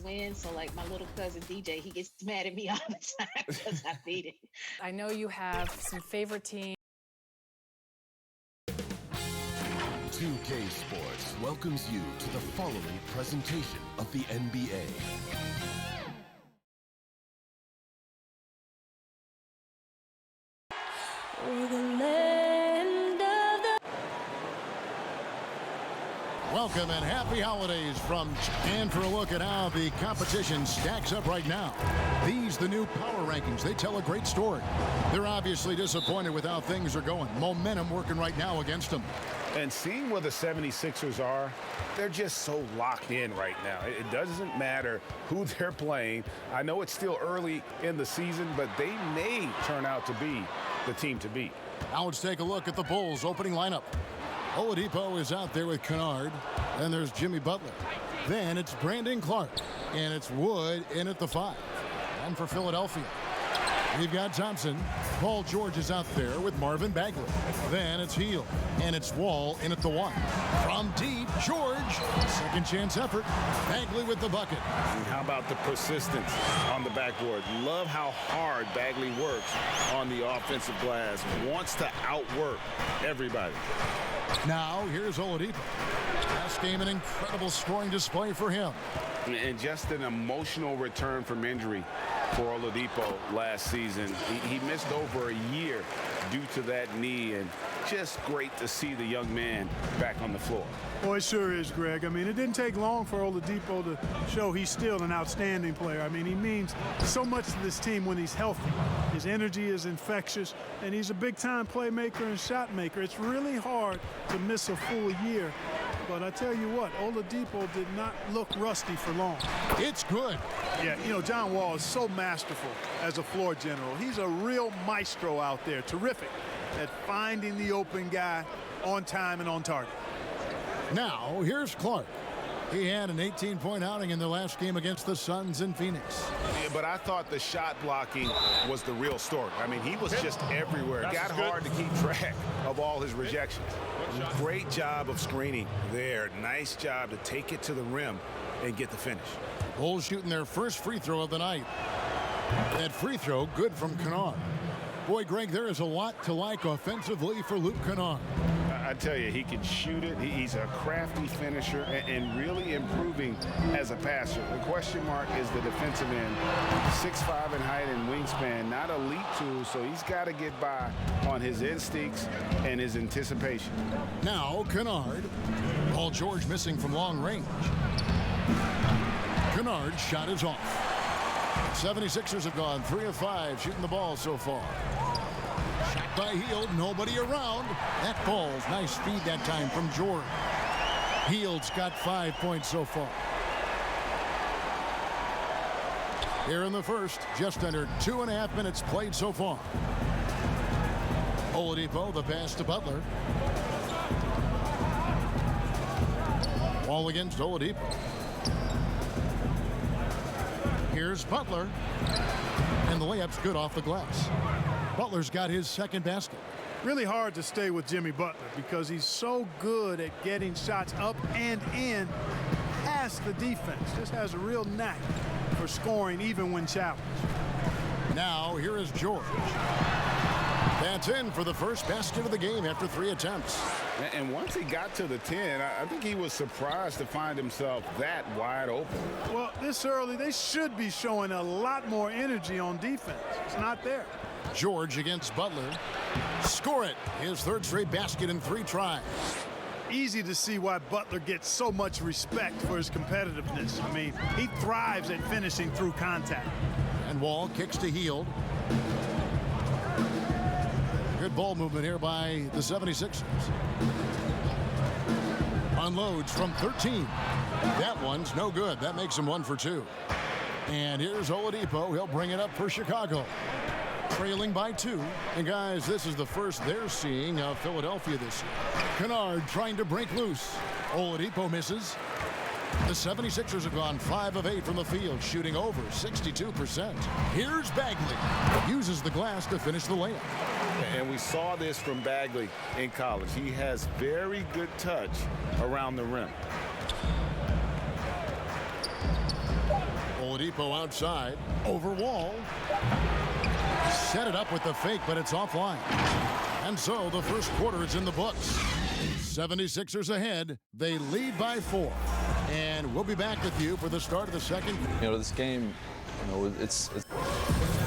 win. So like my little cousin DJ, he gets mad at me all the time because I beat him. I know you have some favorite teams. 2K Sports welcomes you to the following presentation of the NBA. Welcome and happy holidays and for a look at how the competition stacks up right now. These, the new power rankings, they tell a great story. They're obviously disappointed with how things are going. Momentum working right now against them. And seeing where the 76ers are, they're just so locked in right now. It doesn't matter who they're playing. I know it's still early in the season, but they may turn out to be the team to beat. Now let's take a look at the Bulls' opening lineup. Oladipo is out there with Kennard. Then there's Jimmy Butler. Then it's Brandon Clark. And it's Wood in at the 5. And for Philadelphia, we've got Thompson. Paul George is out there with Marvin Bagley. Then it's Hield. And it's Wall in at the 1. From deep, George. Second chance effort. Bagley with the bucket. And how about the persistence on the backboard? Love how hard Bagley works on the offensive glass. Wants to outwork everybody. Now, here's Oladipo. Last game, an incredible scoring display for him. And just an emotional return from injury for Oladipo last season. He missed over a year due to that knee, and just great to see the young man back on the floor. Well, it sure is, Greg. I mean, it didn't take long for Oladipo to show he's still an outstanding player. I mean, he means so much to this team when he's healthy. His energy is infectious, and he's a big-time playmaker and shot maker. It's really hard to miss a full year. But I tell you what, Oladipo did not look rusty for long. It's good. Yeah, you know, John Wall is so masterful as a floor general. He's a real maestro out there, terrific at finding the open guy on time and on target. Now, here's Clark. He had an 18-point outing in the last game against the Suns in Phoenix. Yeah, but I thought the shot blocking was the real story. I mean, he was just everywhere. It got hard to keep track of all his rejections. Great job of screening there. Nice job to take it to the rim and get the finish. Bulls shooting their first free throw of the night. That free throw, good from Kennard. Boy, Greg, there is a lot to like offensively for Luke Kennard. I tell you, he can shoot it. He's a crafty finisher and really improving as a passer. The question mark is the defensive end. 6'5" in height and wingspan, not elite tools, so he's got to get by on his instincts and his anticipation. Now, Kennard. Paul George missing from long range. Kennard's shot is off. 76ers have gone 3 of 5 shooting the ball so far. Shot by Hield, nobody around. That ball's nice feed that time from George. Hield's got 5 points so far. Here in the first, just under 2.5 minutes played so far. Oladipo, the pass to Butler. Wall against Oladipo. Here's Butler. And the layup's good off the glass. Butler's got his second basket. Really hard to stay with Jimmy Butler because he's so good at getting shots up and in past the defense. Just has a real knack for scoring even when challenged. Now here is George. That's in for the first basket of the game after 3 attempts. And once he got to the 10, I think he was surprised to find himself that wide open. Well, this early, they should be showing a lot more energy on defense. It's not there. George against Butler. Score it. His third straight basket in 3 tries. Easy to see why Butler gets so much respect for his competitiveness. I mean, he thrives at finishing through contact. And Wall kicks to Hield. Good ball movement here by the 76ers. Unloads from 13. That one's no good. That makes him 1 for 2. And here's Oladipo. He'll bring it up for Chicago. Trailing by 2. And guys, this is the first they're seeing of Philadelphia this year. Kennard trying to break loose. Oladipo misses. The 76ers have gone 5 of 8 from the field, shooting over 62%. Here's Bagley. Uses the glass to finish the layup. And we saw this from Bagley in college. He has very good touch around the rim. Oladipo outside, over Wall. Set it up with the fake, but it's offline. And so the first quarter is in the books. 76ers ahead. They lead by 4. And we'll be back with you for the start of the second. This game, it's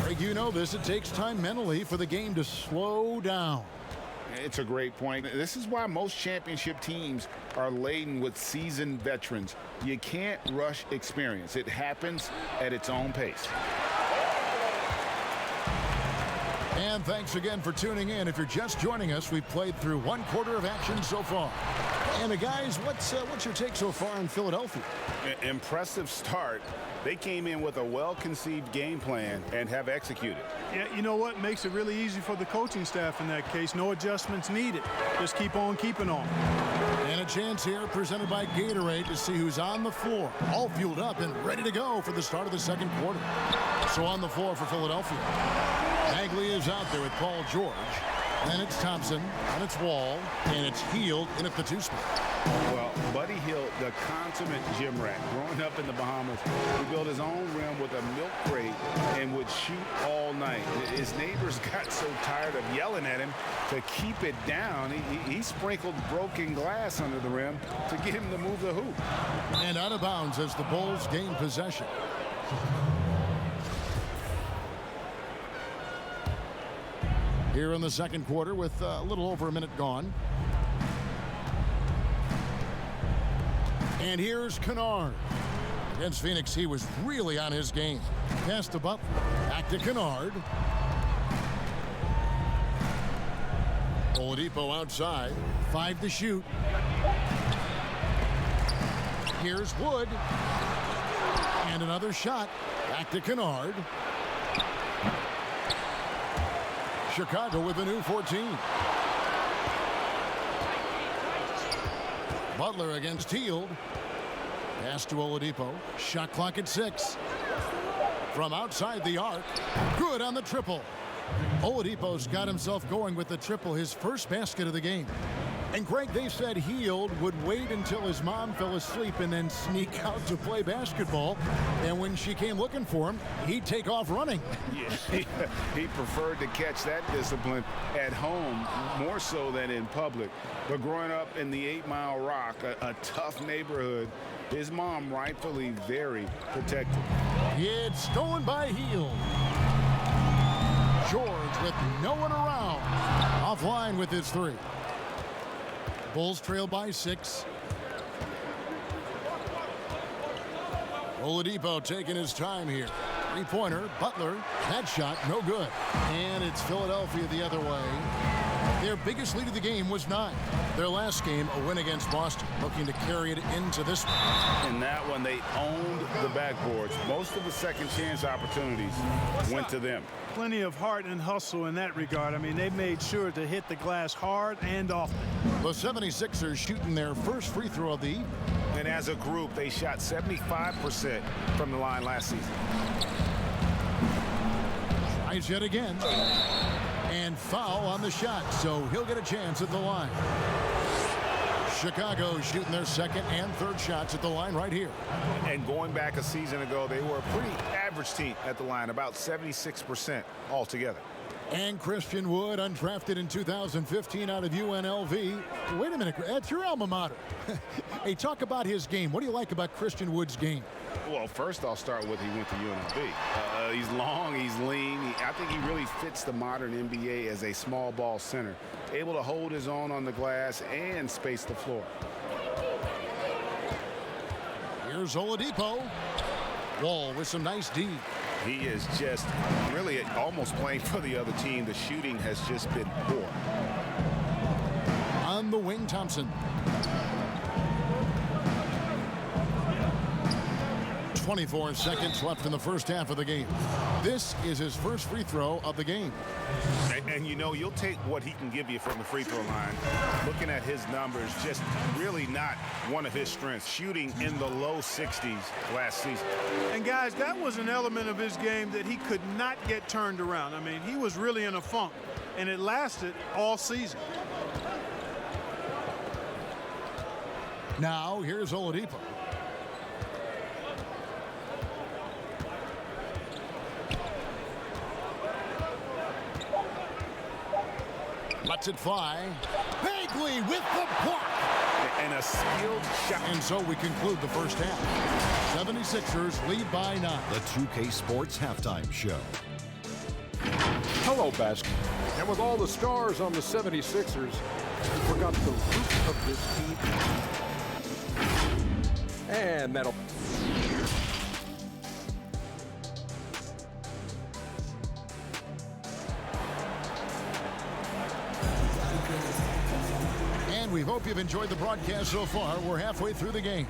Greg, you know this. It takes time mentally for the game to slow down. It's a great point. This is why most championship teams are laden with seasoned veterans. You can't rush experience. It happens at its own pace. And thanks again for tuning in. If you're just joining us, we've played through 1 quarter of action so far. And guys, what's your take so far in Philadelphia? Impressive start. They came in with a well-conceived game plan and have executed. Yeah, you know what makes it really easy for the coaching staff in that case? No adjustments needed. Just keep on keeping on. And a chance here presented by Gatorade to see who's on the floor. All fueled up and ready to go for the start of the second quarter. So on the floor for Philadelphia, Bagley is out there with Paul George. Then it's Thompson, and it's Wall, and it's Hield in at the 2 spot. Well, Buddy Hield, the consummate gym rat, growing up in the Bahamas, he built his own rim with a milk crate and would shoot all night. His neighbors got so tired of yelling at him to keep it down. He sprinkled broken glass under the rim to get him to move the hoop. And out of bounds as the Bulls gain possession. Here in the second quarter with a little over a minute gone. And here's Kennard. Against Phoenix, he was really on his game. Pass to Butler. Back to Kennard. Oladipo outside. 5 to shoot. Here's Wood. And another shot. Back to Kennard. Chicago with a new 14. Butler against Hield. Pass to Oladipo. Shot clock at 6. From outside the arc. Good on the triple. Oladipo's got himself going with the triple, his first basket of the game. And Greg, they said Hield would wait until his mom fell asleep and then sneak out to play basketball. And when she came looking for him, he'd take off running. Yeah, he preferred to catch that discipline at home more so than in public. But growing up in the 8 Mile Rock, a tough neighborhood, his mom rightfully very protective. It's stolen by Hield. George with no one around. Offline with his 3. Bulls trail by 6. Oladipo taking his time here. 3-pointer, Butler, that shot, no good. And it's Philadelphia the other way. Their biggest lead of the game was 9. Their last game, a win against Boston, looking to carry it into this one. In that one, they owned the backboards. Most of the second chance opportunities went to them. Plenty of heart and hustle in that regard. I mean, they made sure to hit the glass hard and often. The 76ers shooting their first free throw of the evening. And as a group, they shot 75% from the line last season. Tries yet again. And foul on the shot, so he'll get a chance at the line. Chicago shooting their second and third shots at the line right here. And going back a season ago, they were a pretty average team at the line, about 76% altogether. And Christian Wood, undrafted in 2015 out of UNLV. Wait a minute, that's your alma mater. Hey, talk about his game. What do you like about Christian Wood's game? Well, first I'll start with he went to UNLV. He's long, he's lean. I think he really fits the modern NBA as a small ball center, able to hold his own on the glass and space the floor. Here's Oladipo. Wall with some nice D. He is just really almost playing for the other team. The shooting has just been poor. On the wing, Thompson. 24 seconds left in the first half of the game. This is his first free throw of the game. And you know, you'll take what he can give you from the free throw line. Looking at his numbers, just really not one of his strengths. Shooting in the low 60s last season. And guys, that was an element of his game that he could not get turned around. I mean, he was really in a funk, and it lasted all season. Now, here's Oladipo. Lets it fly. Bagley with the block. And a skilled shot. And so we conclude the first half. 76ers lead by 9. The 2K Sports Halftime Show. Hello, basket. And with all the stars on the 76ers, we forgot the root of this team. And that'll... And we hope you've enjoyed the broadcast so far. We're halfway through the game.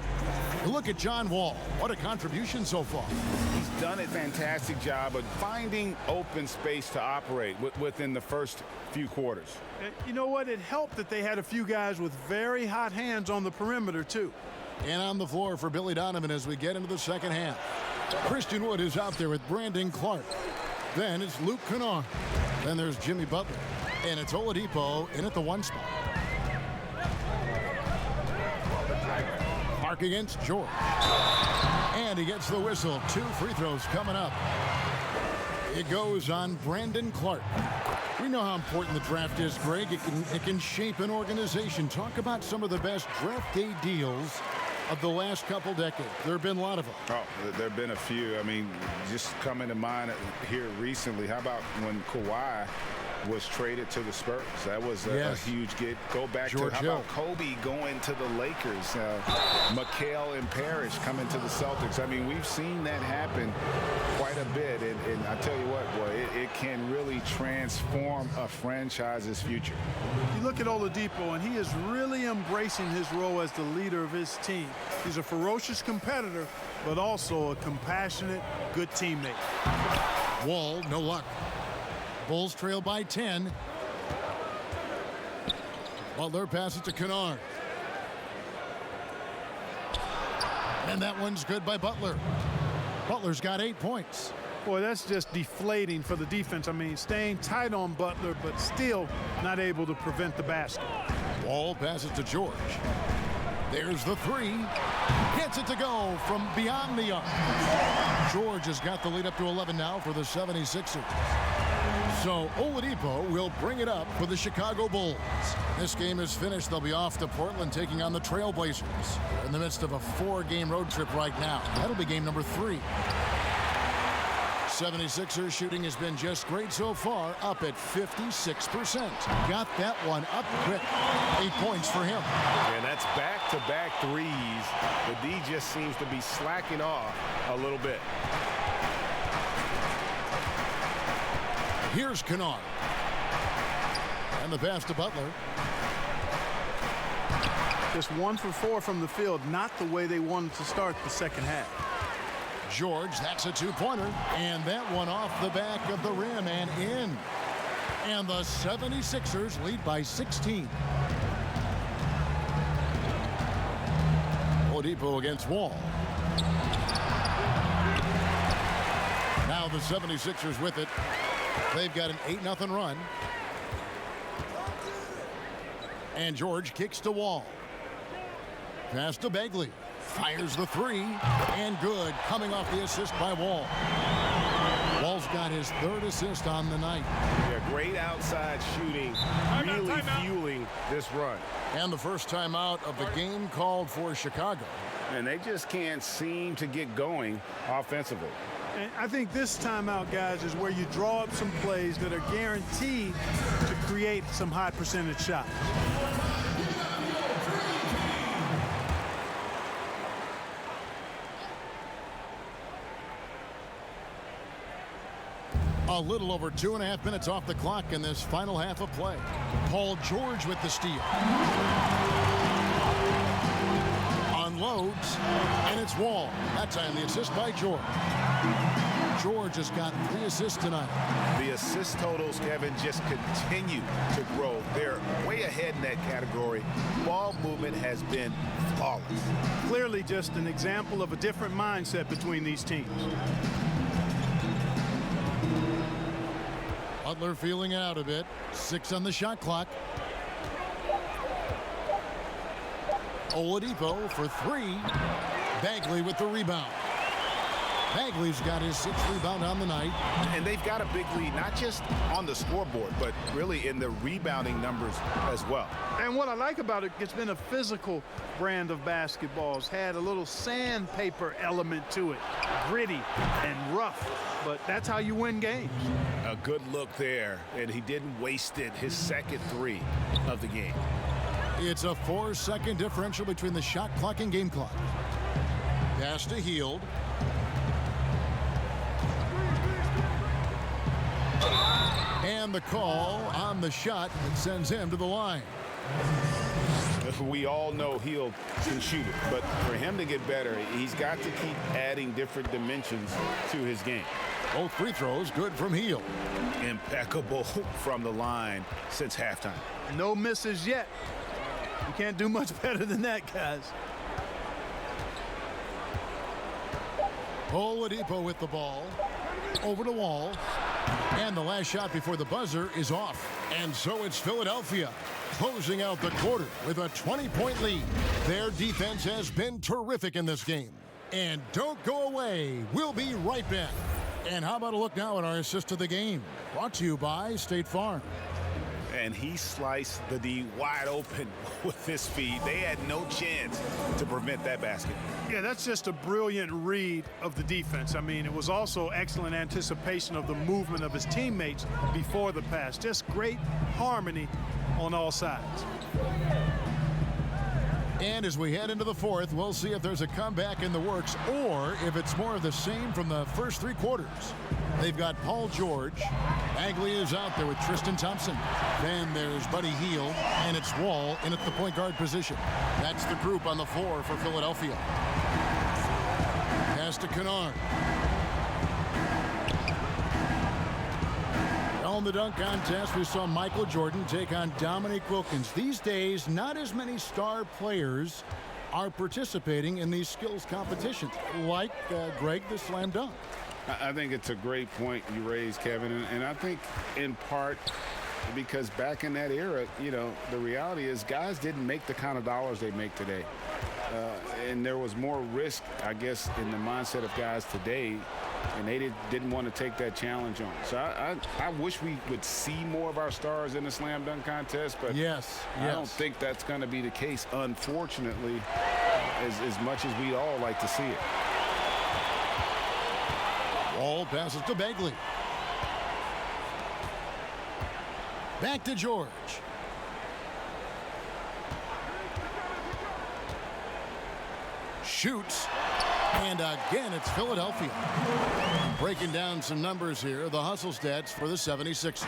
Look at John Wall. What a contribution so far. He's done a fantastic job of finding open space to operate within the first few quarters. You know what? It helped that they had a few guys with very hot hands on the perimeter, too. And on the floor for Billy Donovan as we get into the second half. Christian Wood is out there with Brandon Clark. Then it's Luke Kennard. Then there's Jimmy Butler. And it's Oladipo in at the 1 spot. Clark against George. And he gets the whistle. 2 free throws coming up. It goes on Brandon Clark. We know how important the draft is, Greg. It can shape an organization. Talk about some of the best draft day deals of the last couple decades. There have been a lot of them. Oh, there have been a few. I mean, just coming to mind here recently, how about when Kawhi was traded to the Spurs? That was a huge get. Go back George to, how Hill. about Kobe going to the Lakers? McHale and Parrish coming to the Celtics. I mean, we've seen that happen quite a bit. And I tell you what, boy, it can really transform a franchise's future. You look at Oladipo, and he is really embracing his role as the leader of his team. He's a ferocious competitor, but also a compassionate, good teammate. Wall, no luck. Bulls trail by 10. Butler passes to Kennard. And that one's good by Butler. Butler's got 8 points. Boy, that's just deflating for the defense. I mean, staying tight on Butler, but still not able to prevent the basket. Wall passes to George. There's the 3. Gets it to go from beyond the arc. George has got the lead up to 11 now for the 76ers. So Oladipo will bring it up for the Chicago Bulls. This game is finished. They'll be off to Portland taking on the Trailblazers. They're in the midst of a 4-game road trip right now. That'll be game number 3. 76ers shooting has been just great so far, up at 56%. Got that one up quick. 8 points for him. And that's back-to-back threes. The D just seems to be slacking off a little bit. Here's Kennard. And the pass to Butler. Just 1 for 4 from the field, not the way they wanted to start the second half. George, that's a 2-pointer. And that one off the back of the rim and in. And the 76ers lead by 16. Oladipo against Wall. Now the 76ers with it. They've got an 8-0 run. And George kicks to Wall. Pass to Bagley. Fires the 3. And good. Coming off the assist by Wall. Wall's got his 3rd assist on the night. Yeah, great outside shooting. Really fueling this run. And the first timeout of the game called for Chicago. And they just can't seem to get going offensively. And I think this timeout, guys, is where you draw up some plays that are guaranteed to create some high percentage shots. A little over 2.5 minutes off the clock in this final half of play. Paul George with the steal. Unloads, and it's Wall. That time the assist by George. George has got 3 assists tonight. The assist totals, Kevin, just continue to grow. They're way ahead in that category. Ball movement has been flawless. Clearly just an example of a different mindset between these teams. Butler feeling it out a bit. 6 on the shot clock. Oladipo for 3. Bagley with the rebound. Bagley's got his 6th rebound on the night. And they've got a big lead, not just on the scoreboard, but really in the rebounding numbers as well. And what I like about it, it's been a physical brand of basketball. It's had a little sandpaper element to it, gritty and rough, but that's how you win games. A good look there, and he didn't waste it. His second 3 of the game. It's a 4-second differential between the shot clock and game clock. Pass to Hield. And the call on the shot that sends him to the line. We all know Hield can shoot it, but for him to get better, he's got to keep adding different dimensions to his game. Both free throws good from Hield. Impeccable from the line since halftime. No misses yet. You can't do much better than that, guys. Oladipo with the ball. Over to Wall. And the last shot before the buzzer is off. And so it's Philadelphia closing out the quarter with a 20-point lead. Their defense has been terrific in this game. And don't go away. We'll be right back. And how about a look now at our assist of the game? Brought to you by State Farm. And he sliced the D wide open with his speed. They had no chance to prevent that basket. Yeah, that's just a brilliant read of the defense. I mean, it was also excellent anticipation of the movement of his teammates before the pass. Just great harmony on all sides. And as we head into the 4th, we'll see if there's a comeback in the works or if it's more of the same from the first 3 quarters. They've got Paul George. Bagley is out there with Tristan Thompson. Then there's Buddy Hield, and it's Wall in at the point guard position. That's the group on the floor for Philadelphia. Pass to Kennard. On the dunk contest, we saw Michael Jordan take on Dominique Wilkins. These days, not as many star players are participating in these skills competitions, like Greg the slam dunk. I think it's a great point you raised, Kevin, and I think in part because back in that era, you know, the reality is guys didn't make the kind of dollars they make today. And there was more risk, I guess, in the mindset of guys today, and they didn't want to take that challenge on. So I wish we would see more of our stars in the slam dunk contest, but yes. I don't think that's going to be the case, unfortunately, as much as we'd all like to see it. Wall passes to Bagley. Back to George. Shoots. And again, it's Philadelphia. Breaking down some numbers here, the hustle stats for the 76ers.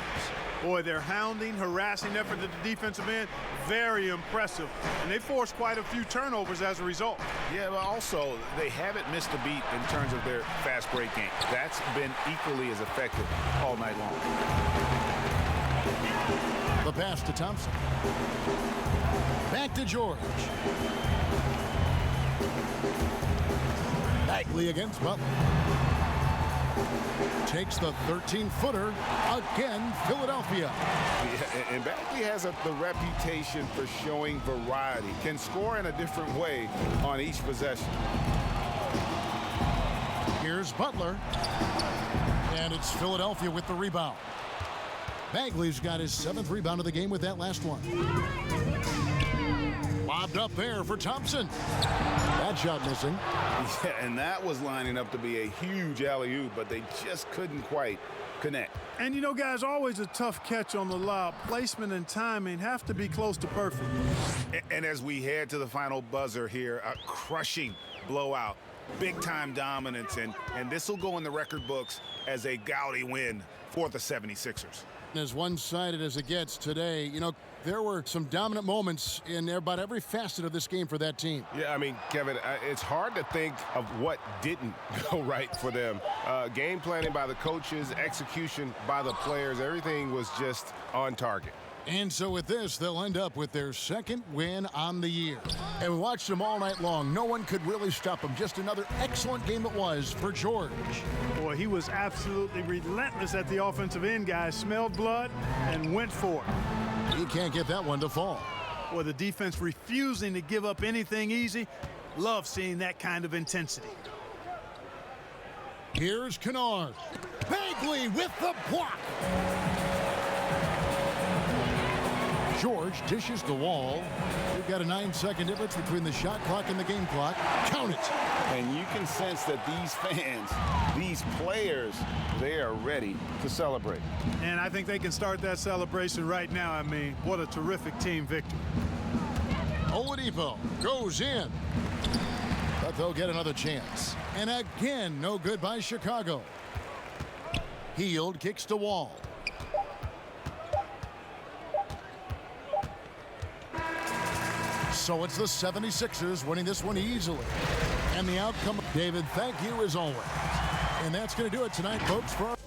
Boy, their hounding, harassing effort at the defensive end, very impressive. And they forced quite a few turnovers as a result. Yeah, but also they haven't missed a beat in terms of their fast break game. That's been equally as effective all night long. The pass to Thompson. Back to George. Bagley against Butler. Takes the 13-footer. Again, Philadelphia. Yeah, and Bagley has the reputation for showing variety. Can score in a different way on each possession. Here's Butler. And it's Philadelphia with the rebound. Bagley's got his 7th rebound of the game with that last one. Lobbed up there for Thompson. That shot missing. Yeah, and that was lining up to be a huge alley-oop, but they just couldn't quite connect. And you know, guys, always a tough catch on the lob. Placement and timing have to be close to perfect. And as we head to the final buzzer here, a crushing blowout, big-time dominance, and this will go in the record books as a gaudy win for the 76ers. As one-sided as it gets today, you know, there were some dominant moments in about every facet of this game for that team. Yeah, I mean, Kevin, it's hard to think of what didn't go right for them. Game planning by the coaches, execution by the players, everything was just on target. And so with this, they'll end up with their 2nd win on the year. And we watched them all night long. No one could really stop them. Just another excellent game it was for George. Boy, he was absolutely relentless at the offensive end, guys. Smelled blood and went for it. He can't get that one to fall. Boy, the defense refusing to give up anything easy. Love seeing that kind of intensity. Here's Kennard. Bagley with the block. George dishes the wall. We've got a 9-second difference between the shot clock and the game clock. Count it. And you can sense that these fans, these players, they are ready to celebrate. And I think they can start that celebration right now. I mean, what a terrific team victory. Oladipo goes in. But they'll get another chance. And again, no good by Chicago. Hield kicks to Wall. So it's the 76ers winning this one easily. And the outcome, David, thank you as always. And that's going to do it tonight, folks, for our